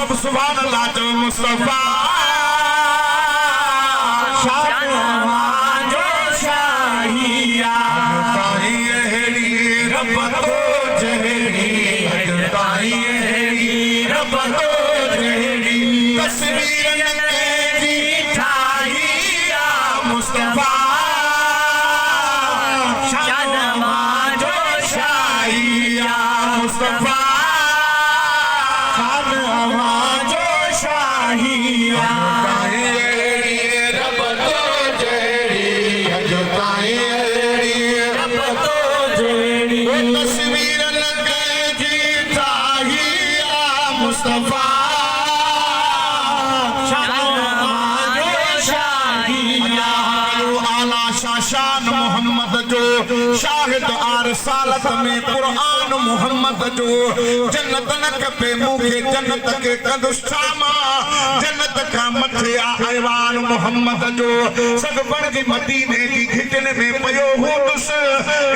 सबब सुभान अल्लाह जो मुस्तफा शान जो शाहिया ताई हेड़ी रब तो जहरी ताई हेड़ी रब तो जहरी तस्वीर जी ठाहिया मुस्तफा शान जो शाहिया मुस्तफा शान मोहम्मद जो शाहिद आर सालत में कुरान मोहम्मद जो जन्नत न कपे मुखे जन्नत के कदुशामा जन्नत का मथिया ऐवान मोहम्मद जो सगबड़ जी मदीने जी घिटने में पयो हुदुस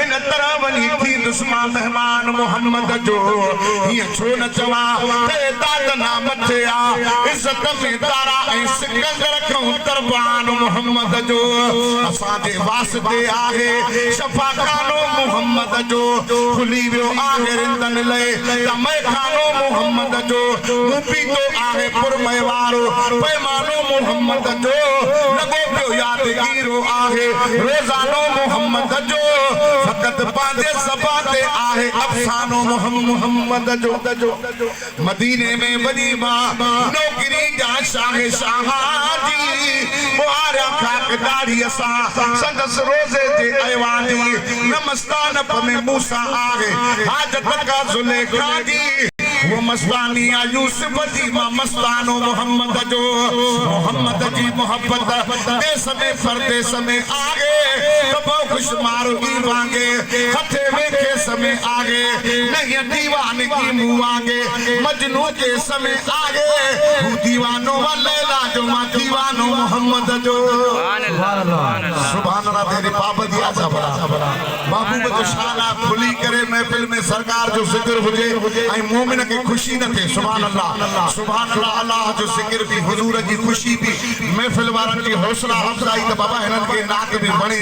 इन तरह वनी थी दुश्मा मेहमान मोहम्मद जो ये छो न चवा ते दाद ना मथिया इज्जत में तारा ऐ सिकंदर रखूं तरबान मोहम्मद जो असांजे वास्ते आहे शफा खानो मोहम्मद जो खुली वियो आहे रिंदन ले तमे खानो मोहम्मद जो मुपी तो आहे पुरमय वारो पैमानो मोहम्मद जो लगो पियो यादगीरो आहे रोजानो मोहम्मद जो फकत पांजे सबाते आहे अफसानो मोहम्मद जो मदीने में वनी मां नौकरी जा शाह शाहाजी मुहारा खाक दाढ़ी असा संदस रोजे जे ऐवानी नमस्तान में मूसा आहे हाजत का जुलेखा जी वो मस्तानी यूसुफ जी मां मस्तानो मोहम्मद जी मोहब्बत देश में परदेश में आगे कबो खुशमार की वांगे हथे वेखे समय आगे नहीं दीवान की मुंह आगे मजनू के समय आगे दीवानो लैला जो मां दीवानो मोहम्मद जो सुभान अल्लाह तेरी पाबंदी आजा बड़ा महबूब जो शाना खुली करे महफिल में सरकार जो जिक्र हुजे आई मोमिन की खुशी न थे सुभान अल्लाह अल्लाह जो जिक्र भी हुजूर की खुशी भी महफिल वारन की हौसला अफजाई तो बाबा हिनन के नाक में बने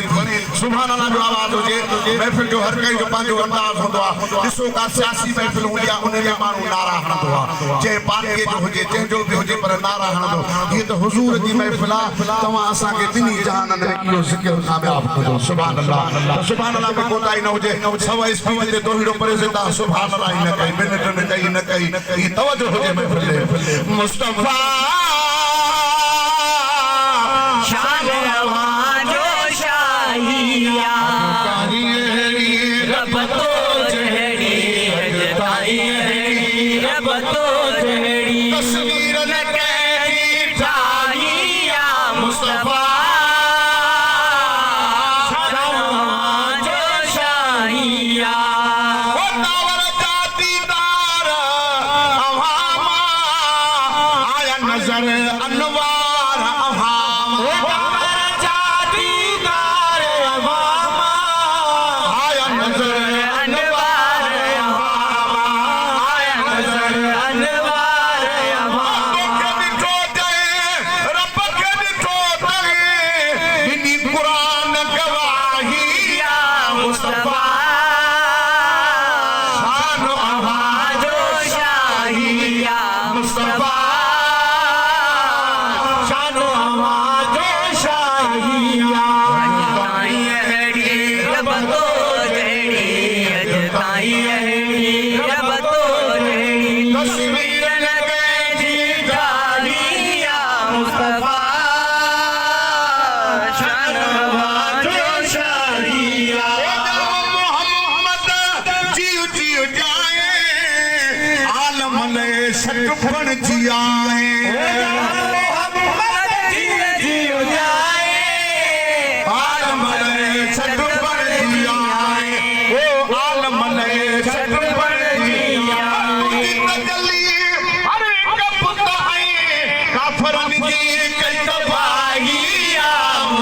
सुभान अल्लाह जो आवाज हुजे महफिल जो हर कई जो पांजो अंदाज होंदो आ दिसो का सियासी महफिल हुंदी आ उन में मानू नारा हणदो आ जे पार्टी जो हुजे जे जो भी हुजे पर नारा हणदो ये तो हुजूर की महफिल आ तवा असा के दिनी जहानन में इहो जिक्र कामयाब करो सुभान अल्लाह में कोताई न हुजे सवा स्पीड ते दोहिड़ो प्रेज़ेंट सुभान अल्लाह न कई मिनट में कई न कई ये तवज्जो हुजे महफिल मुस्तफा शान जो शाहिया रब तो जहरी ताई रब तो जहरी तस्वीर न कहरी चाहिया मुस्तफा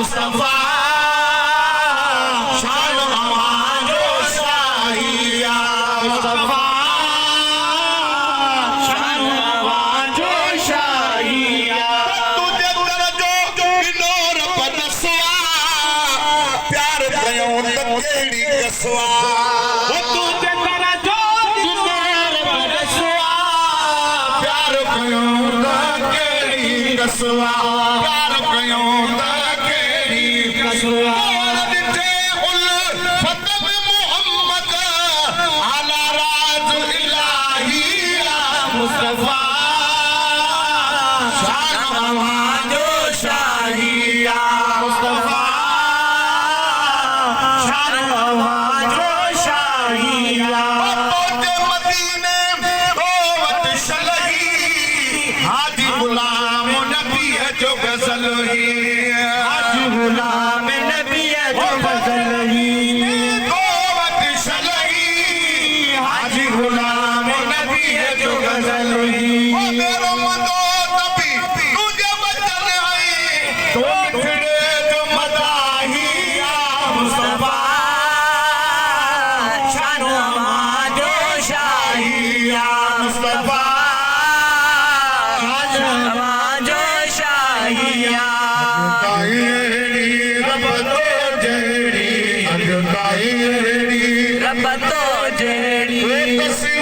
मुस्तफा रसवा वो तुझे तेरा जो दिल रसवा प्यार कयूं दा केड़ी कसवा प्यार कयूं दा केड़ी कसवा दिते उल फतह मोहम्मद आला राज इलाही या मुस्तफा शान जो शाहिया मुस्तफा शान जो शाहिया पहुंचे मदीने ओवत शलही हाजी गुलाम नबी है जो गजल ही हाजी गुलाम नबी है जो गजल ही ओवत शलही हाजी गुलाम नबी है जो गजल ही ओ मेरो मदो नबी तुझे वचन आई तो फिरे जो मदाही या मुस्तफा शानो जो शाहिया मुस्तफा शानो जो शाहिया कायरी रब तो जेड़ी कायरी रब तो जेड़ी तसी